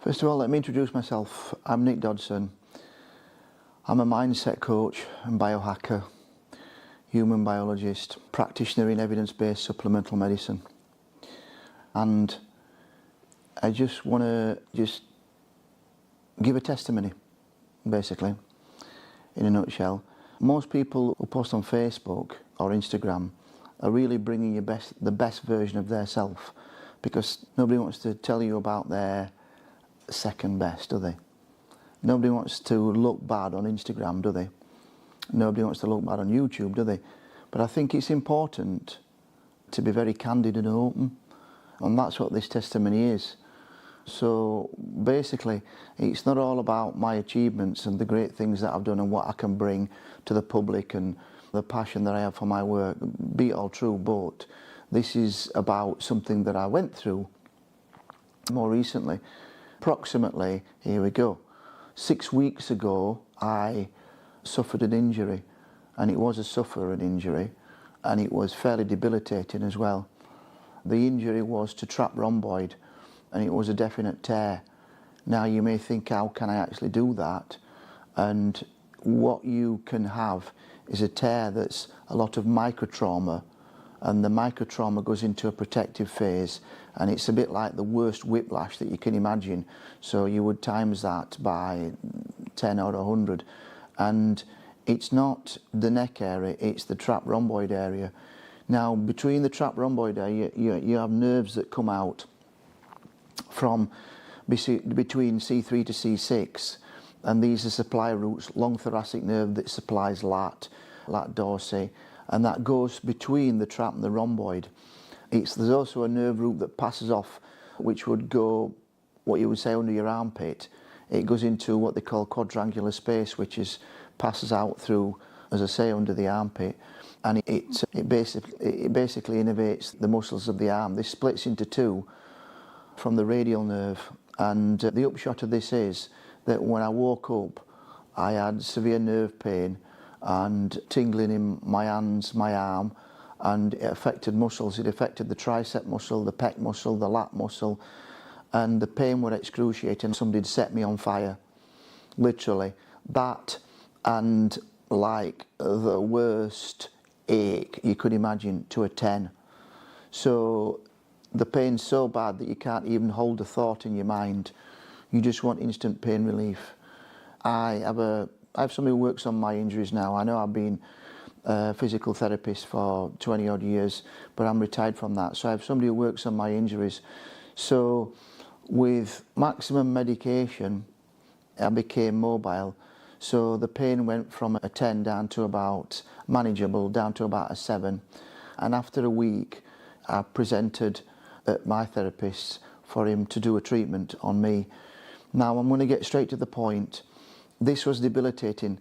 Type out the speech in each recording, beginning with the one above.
First of all, let me introduce myself. I'm Dodson. I'm a mindset coach and biohacker, human biologist, practitioner in evidence-based supplemental medicine. And I just want to give a testimony, basically, in a nutshell. Most people who post on Facebook or Instagram are really bringing the best version of their self, because nobody wants to tell you about their second best, do they? Nobody wants to look bad on Instagram, do they? Nobody wants to look bad on YouTube, do they? But I think it's important to be very candid and open, and that's what this testimony is. So basically, it's not all about my achievements and the great things that I've done and what I can bring to the public and the passion that I have for my work, be it all true, but this is about something that I went through more recently. Approximately, here we go, 6 weeks ago I suffered an injury, and it was a sufferer injury, and it was fairly debilitating as well. The injury was to trap rhomboid, and it was a definite tear. Now you may think, how can I actually do that? And what you can have is a tear that's a lot of microtrauma, and the microtrauma goes into a protective phase, and it's a bit like the worst whiplash that you can imagine. So you would times that by 10 or 100, and it's not the neck area, it's the trap rhomboid area. Now between the trap rhomboid area you have nerves that come out from between C3 to C6, and these are supply routes. Long thoracic nerve that supplies lat dorsi, and that goes between the trap and the rhomboid. There's also a nerve route that passes off, which would go, what you would say, under your armpit. It goes into what they call quadrangular space, which passes out through, as I say, under the armpit, and it basically innervates the muscles of the arm. This splits into two from the radial nerve, and the upshot of this is that when I woke up I had severe nerve pain and tingling in my hands, my arm, and it affected muscles. It affected the tricep muscle, the pec muscle, the lat muscle, and the pain were excruciating. Somebody'd set me on fire, literally. That, and like the worst ache you could imagine, to a 10. So the pain's so bad that you can't even hold a thought in your mind. You just want instant pain relief. I have somebody who works on my injuries now. I know I've been a physical therapist for 20 odd years, but I'm retired from that. So I have somebody who works on my injuries. So with maximum medication, I became mobile. So the pain went from a 10 down to about manageable, down to about a 7. And after a week, I presented at my therapist for him to do a treatment on me. Now I'm going to get straight to the point. This was debilitating.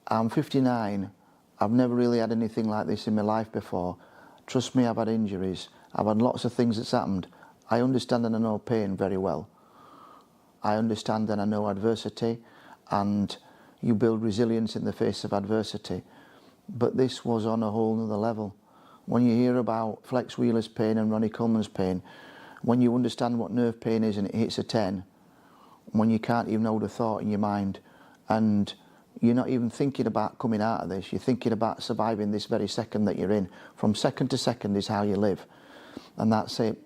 I'm 59. I've never really had anything like this in my life before. Trust me, I've had injuries. I've had lots of things that's happened. I understand and I know pain very well. I understand and I know adversity, and you build resilience in the face of adversity. But this was on a whole nother level. When you hear about Flex Wheeler's pain and Ronnie Coleman's pain, when you understand what nerve pain is and it hits a 10, when you can't even hold a thought in your mind, and you're not even thinking about coming out of this, you're thinking about surviving this very second that you're in. From second to second is how you live, and that's it.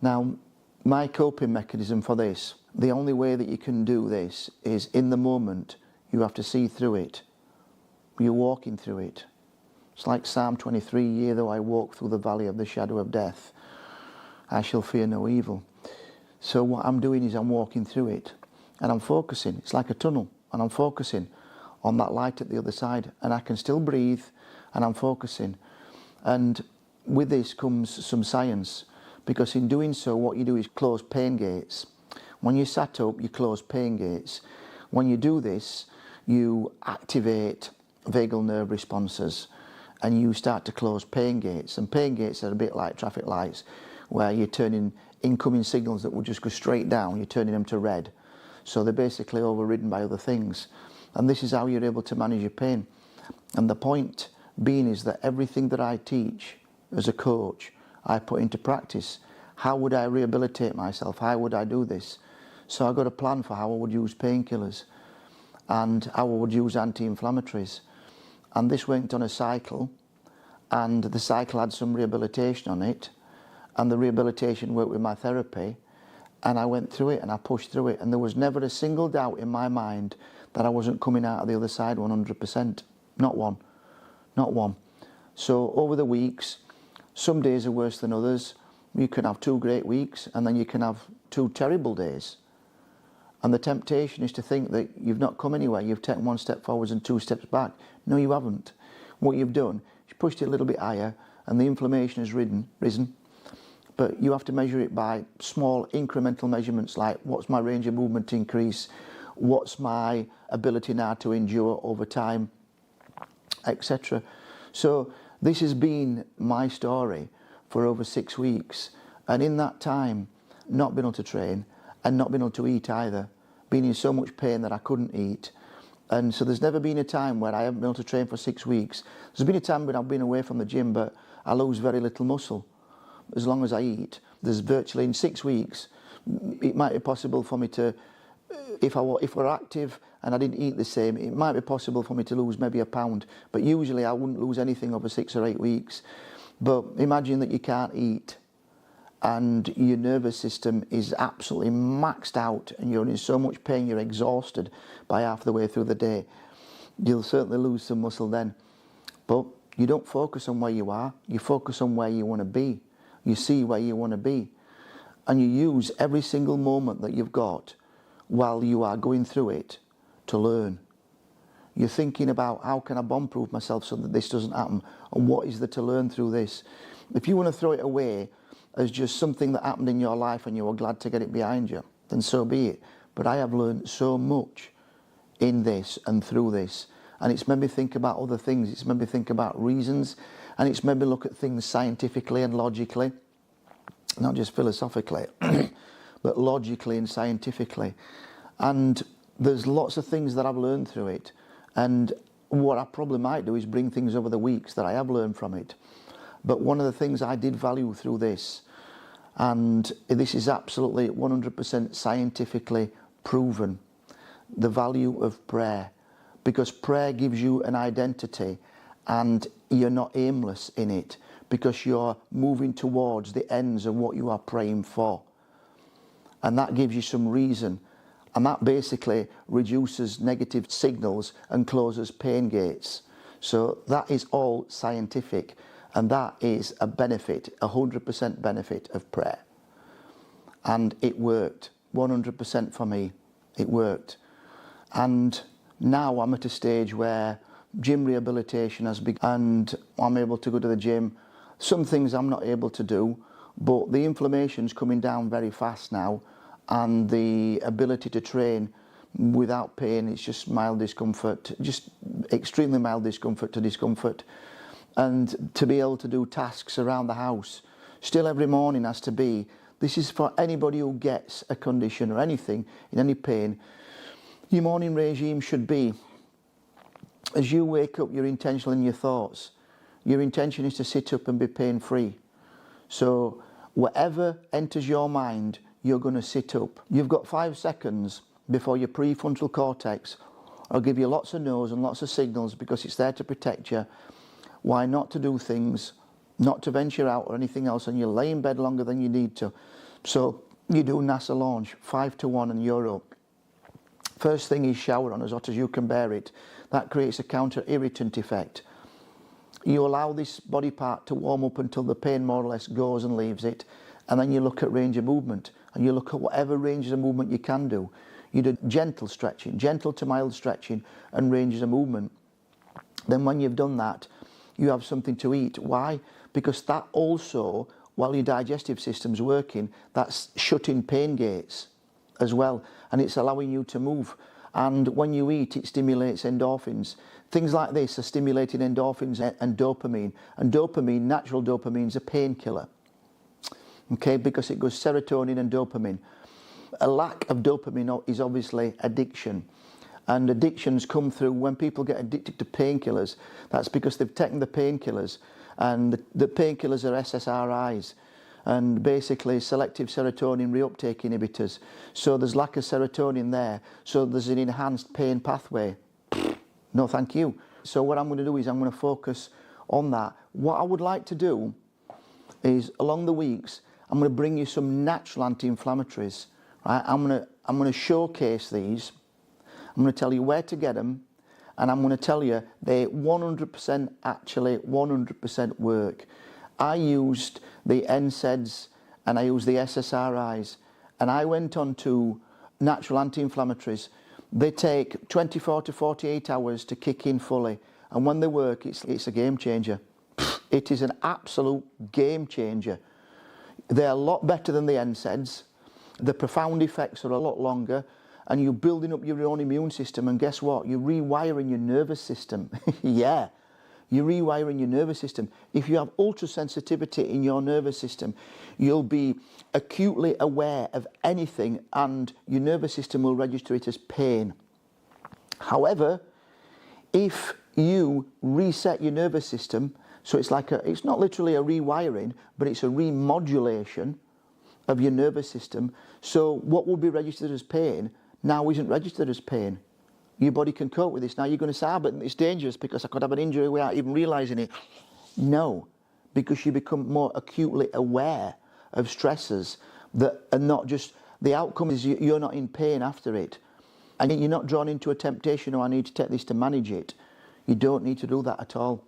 Now, my coping mechanism for this, the only way that you can do this is in the moment. You have to see through it. You're walking through it. It's like Psalm 23, yea, though I walk through the valley of the shadow of death, I shall fear no evil. So what I'm doing is I'm walking through it, and I'm focusing. It's like a tunnel, and I'm focusing on that light at the other side, and I can still breathe, and I'm focusing. And with this comes some science, because in doing so, what you do is close pain gates. When you're sat up, you close pain gates. When you do this, you activate vagal nerve responses, and you start to close pain gates. And pain gates are a bit like traffic lights, where you're turning incoming signals that would just go straight down, you're turning them to red. So they're basically overridden by other things. And this is how you're able to manage your pain. And the point being is that everything that I teach as a coach, I put into practice. How would I rehabilitate myself? How would I do this? So I got a plan for how I would use painkillers and how I would use anti-inflammatories. And this went on a cycle, and the cycle had some rehabilitation on it, and the rehabilitation worked with my therapy, and I went through it and I pushed through it, and there was never a single doubt in my mind that I wasn't coming out of the other side 100%. Not one. Not one. So over the weeks, some days are worse than others. You can have 2 great weeks and then you can have 2 terrible days. And the temptation is to think that you've not come anywhere, you've taken 1 step forwards and 2 steps back. No, you haven't. What you've done is pushed it a little bit higher and the inflammation has risen. But you have to measure it by small incremental measurements, like what's my range of movement increase, what's my ability now to endure over time, etc. So this has been my story for over 6 weeks, and in that time not been able to train and not been able to eat either, being in so much pain that I couldn't eat. And so there's never been a time where I haven't been able to train for 6 weeks. There's been a time when I've been away from the gym but I lose very little muscle as long as I eat. There's virtually, in 6 weeks, it might be possible for me to, if we're active and I didn't eat the same, it might be possible for me to lose maybe a pound, but usually I wouldn't lose anything over 6 or 8 weeks. But imagine that you can't eat and your nervous system is absolutely maxed out and you're in so much pain, you're exhausted by half the way through the day. You'll certainly lose some muscle then. But you don't focus on where you are, you focus on where you want to be. You see where you want to be. And you use every single moment that you've got while you are going through it to learn. You're thinking about how can I bomb-proof myself so that this doesn't happen, and what is there to learn through this. If you want to throw it away as just something that happened in your life and you were glad to get it behind you, then so be it. But I have learned so much in this and through this, and it's made me think about other things, it's made me think about reasons, and it's made me look at things scientifically and logically, not just philosophically, but logically and scientifically. And there's lots of things that I've learned through it, and what I probably might do is bring things over the weeks that I have learned from it. But one of the things I did value through this, and this is absolutely 100% scientifically proven, the value of prayer. Because prayer gives you an identity and you're not aimless in it, because you're moving towards the ends of what you are praying for. And that gives you some reason. And that basically reduces negative signals and closes pain gates. So that is all scientific, and that is a benefit, 100% benefit of prayer. And it worked, 100% for me, it worked. And now I'm at a stage where gym rehabilitation has begun, and I'm able to go to the gym. Some things I'm not able to do, but the inflammation's coming down very fast now, and the ability to train without pain, it's just mild discomfort, just extremely mild discomfort to discomfort. And to be able to do tasks around the house, still every morning has to be, this is for anybody who gets a condition or anything, in any pain, your morning regime should be, as you wake up, you're intentional in your thoughts. Your intention is to sit up and be pain-free. So whatever enters your mind, you're going to sit up. You've got 5 seconds before your prefrontal cortex will give you lots of no's and lots of signals, because it's there to protect you. Why not to do things, not to venture out or anything else, and you lay in bed longer than you need to. So you do NASA launch, 5 to 1 and you're up. First thing is shower on as hot as you can bear it. That creates a counter-irritant effect. You allow this body part to warm up until the pain more or less goes and leaves it, and then you look at range of movement, and you look at whatever ranges of movement you can do. You do gentle stretching, gentle to mild stretching, and ranges of movement. Then when you've done that, you have something to eat. Why? Because that also, while your digestive system's working, that's shutting pain gates as well, and it's allowing you to move. And when you eat, it stimulates endorphins. Things like this are stimulating endorphins and dopamine. And dopamine, natural dopamine, is a painkiller. Okay, because it goes serotonin and dopamine. A lack of dopamine is obviously addiction. And addictions come through when people get addicted to painkillers. That's because they've taken the painkillers, and the painkillers are SSRIs. and basically selective serotonin reuptake inhibitors. So there's lack of serotonin there, so there's an enhanced pain pathway. No thank you. So what I'm going to do is I'm going to focus on that. What I would like to do is along the weeks I'm going to bring you some natural anti-inflammatories. Right? I'm going to showcase these. I'm going to tell you where to get them, and I'm going to tell you they 100% actually 100% work. I used the NSAIDs and I used the SSRIs, and I went on to natural anti-inflammatories. They take 24 to 48 hours to kick in fully, and when they work, it's a game changer. It is an absolute game changer. They're a lot better than the NSAIDs. The profound effects are a lot longer, and you're building up your own immune system, and guess what? You're rewiring your nervous system. Yeah, you're rewiring your nervous system. If you have ultra sensitivity in your nervous system, you'll be acutely aware of anything, and your nervous system will register it as pain. However, if you reset your nervous system, so it's not literally a rewiring, but it's a remodulation of your nervous system. So what will be registered as pain now isn't registered as pain. Your body can cope with this. Now you're going to say, but it's dangerous because I could have an injury without even realising it. No, because you become more acutely aware of stressors that are not just, the outcome is you're not in pain after it. And you're not drawn into a temptation, oh, I need to take this to manage it. You don't need to do that at all.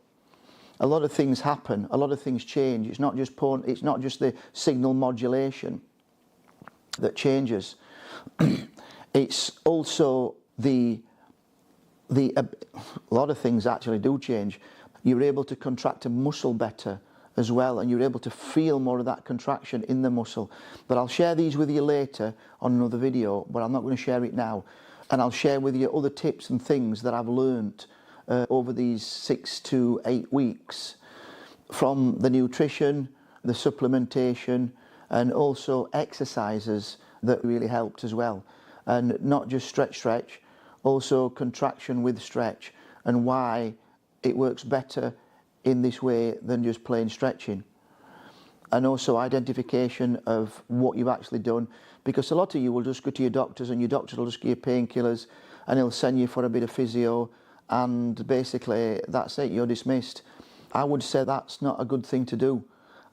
A lot of things happen, a lot of things change. It's not just porn, it's not just the signal modulation that changes. It's also a lot of things actually do change. You're able to contract a muscle better as well, and you're able to feel more of that contraction in the muscle. But I'll share these with you later on another video, but I'm not going to share it now. And I'll share with you other tips and things that I've learnt over these 6 to 8 weeks, from the nutrition, the supplementation, and also exercises that really helped as well. And not just stretch, also contraction with stretch, and why it works better in this way than just plain stretching. And also identification of what you've actually done, because a lot of you will just go to your doctors, and your doctors will just give you painkillers, and he'll send you for a bit of physio, and basically that's it, you're dismissed. I would say that's not a good thing to do.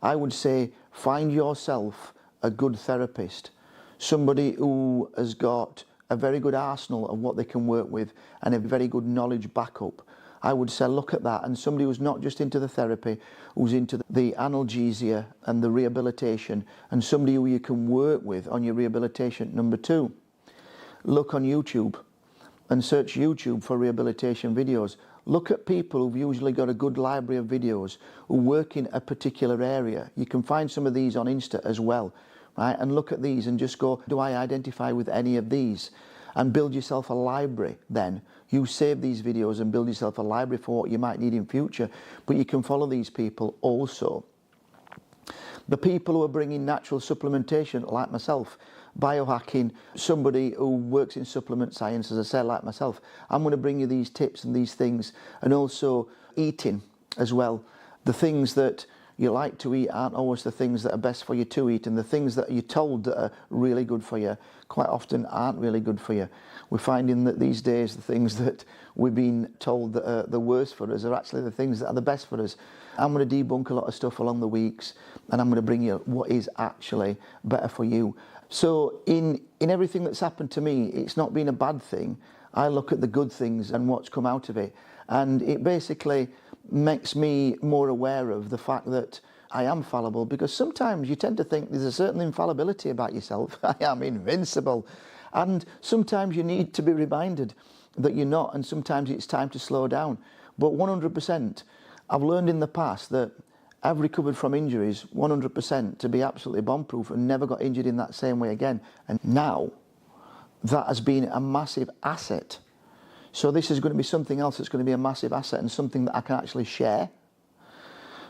I would say find yourself a good therapist, somebody who has got a very good arsenal of what they can work with and a very good knowledge backup. I would say look at that, and somebody who's not just into the therapy, who's into the analgesia and the rehabilitation, and somebody who you can work with on your rehabilitation. Number 2, look on YouTube and search YouTube for rehabilitation videos. Look at people who've usually got a good library of videos who work in a particular area. You can find some of these on Insta as well, right? And look at these and just go, do I identify with any of these? And build yourself a library then. You save these videos and build yourself a library for what you might need in future. But you can follow these people also. The people who are bringing natural supplementation, like myself, biohacking, somebody who works in supplement science, as I said, like myself, I'm going to bring you these tips and these things, and also eating as well. The things that you like to eat aren't always the things that are best for you to eat, and the things that you're told that are really good for you quite often aren't really good for you. We're finding that these days the things that we've been told that are the worst for us are actually the things that are the best for us. I'm going to debunk a lot of stuff along the weeks, and I'm going to bring you what is actually better for you. So in everything that's happened to me, it's not been a bad thing. I look at the good things and what's come out of it, and it basically makes me more aware of the fact that I am fallible, because sometimes you tend to think there's a certain infallibility about yourself. I am invincible. And sometimes you need to be reminded that you're not, and sometimes it's time to slow down. But 100%, I've learned in the past that I've recovered from injuries 100% to be absolutely bomb-proof and never got injured in that same way again. And now that has been a massive asset. So this is going to be something else that's going to be a massive asset, and something that I can actually share,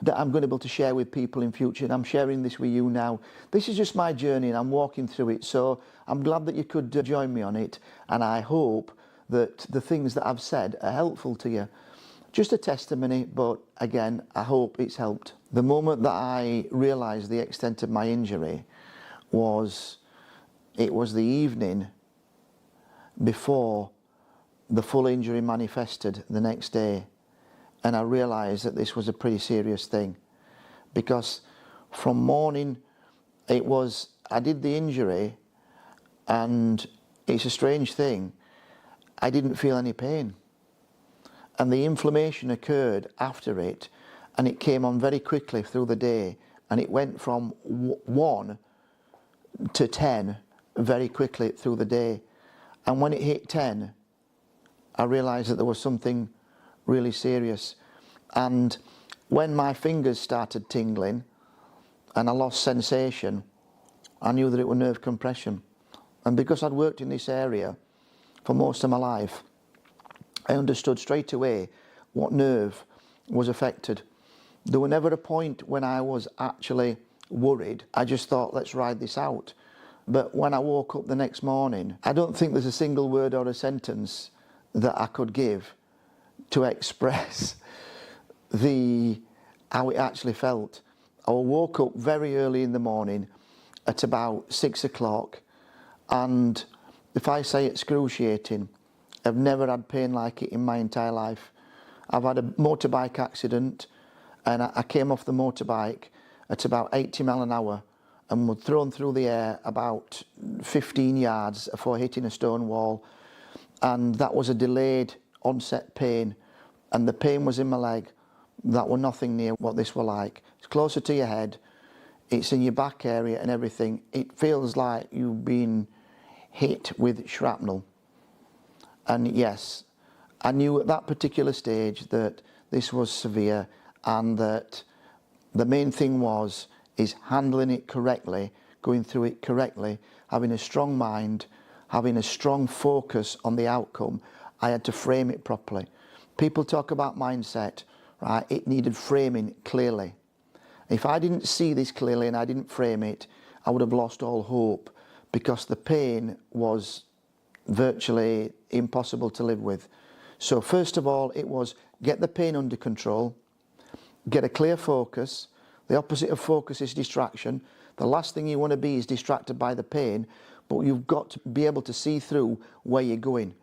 that I'm going to be able to share with people in future. And I'm sharing this with you now. This is just my journey and I'm walking through it. So I'm glad that you could join me on it. And I hope that the things that I've said are helpful to you. Just a testimony, but again, I hope it's helped. The moment that I realised the extent of my injury was the evening before the full injury manifested the next day, and I realised that this was a pretty serious thing, because from morning I did the injury, and it's a strange thing, I didn't feel any pain, and the inflammation occurred after it, and it came on very quickly through the day, and it went from 1 to 10 very quickly through the day. And when it hit 10, I realised that there was something really serious. And when my fingers started tingling and I lost sensation, I knew that it was nerve compression. And because I'd worked in this area for most of my life, I understood straight away what nerve was affected. There was never a point when I was actually worried. I just thought, let's ride this out. But when I woke up the next morning, I don't think there's a single word or a sentence that I could give to express how it actually felt. I woke up very early in the morning at about 6 o'clock, and if I say excruciating, I've never had pain like it in my entire life. I've had a motorbike accident, and I came off the motorbike at about 80 miles an hour and was thrown through the air about 15 yards before hitting a stone wall, and that was a delayed onset pain, and the pain was in my leg. That were nothing near what this were like. It's closer to your head, it's in your back area and everything. It feels like you've been hit with shrapnel. And yes, I knew at that particular stage that this was severe, and that the main thing is handling it correctly, going through it correctly, having a strong mind, having a strong focus on the outcome. I had to frame it properly. People talk about mindset, right? It needed framing clearly. If I didn't see this clearly and I didn't frame it, I would have lost all hope, because the pain was virtually impossible to live with. So first of all, it was get the pain under control, get a clear focus. The opposite of focus is distraction. The last thing you want to be is distracted by the pain, but you've got to be able to see through where you're going.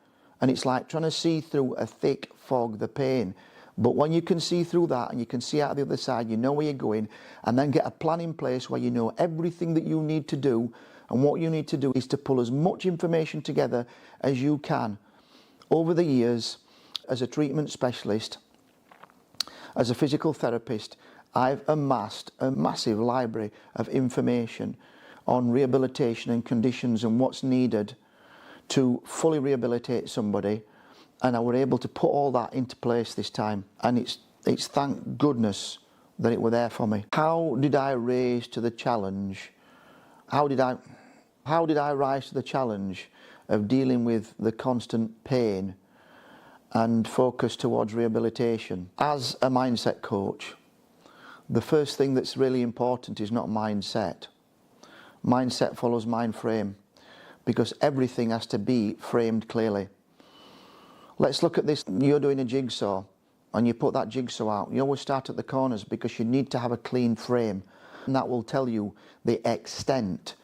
And it's like trying to see through a thick fog, the pain. But when you can see through that and you can see out the other side, you know where you're going, and then get a plan in place where you know everything that you need to do. And what you need to do is to pull as much information together as you can. Over the years, as a treatment specialist, as a physical therapist, I've amassed a massive library of information on rehabilitation and conditions and what's needed to fully rehabilitate somebody, and I were able to put all that into place this time, and it's thank goodness that it were there for me. How did I rise to the challenge? How did I rise to the challenge of dealing with the constant pain and focus towards rehabilitation? As a mindset coach, the first thing that's really important is not mindset. Mindset follows mind frame, because everything has to be framed clearly. Let's look at this. You're doing a jigsaw and you put that jigsaw out. You always start at the corners because you need to have a clean frame, and that will tell you the extent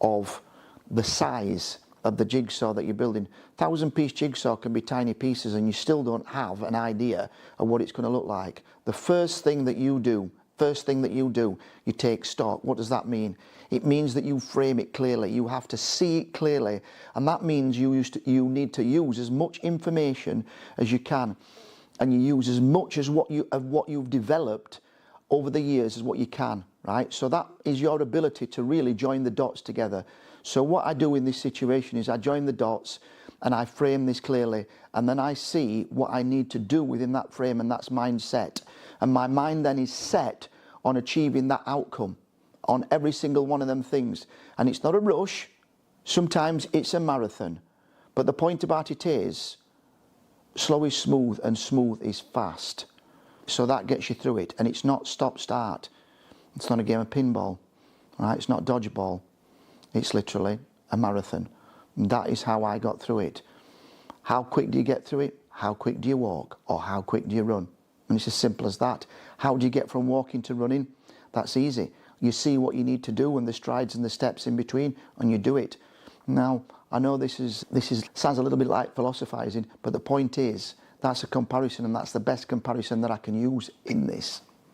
of the size of the jigsaw that you're building. 1,000-piece jigsaw can be tiny pieces and you still don't have an idea of what it's going to look like. The first thing that you do, you take stock. What does that mean? It means that you frame it clearly. You have to see it clearly, and that means you need to use as much information as you can, and you use as much as what you've developed over the years as what you can, right? So that is your ability to really join the dots together. So what I do in this situation is I join the dots and I frame this clearly, and then I see what I need to do within that frame, and that's mindset. And my mind then is set on achieving that outcome on every single one of them things. And it's not a rush. Sometimes it's a marathon. But the point about it is, slow is smooth and smooth is fast. So that gets you through it. And it's not stop-start. It's not a game of pinball. Right? It's not dodgeball. It's literally a marathon. And that is how I got through it. How quick do you get through it? How quick do you walk? Or how quick do you run? And it's as simple as that. How do you get from walking to running? That's easy. You see what you need to do and the strides and the steps in between, and you do it. Now, I know this sounds a little bit like philosophizing, but the point is, that's a comparison, and that's the best comparison that I can use in this.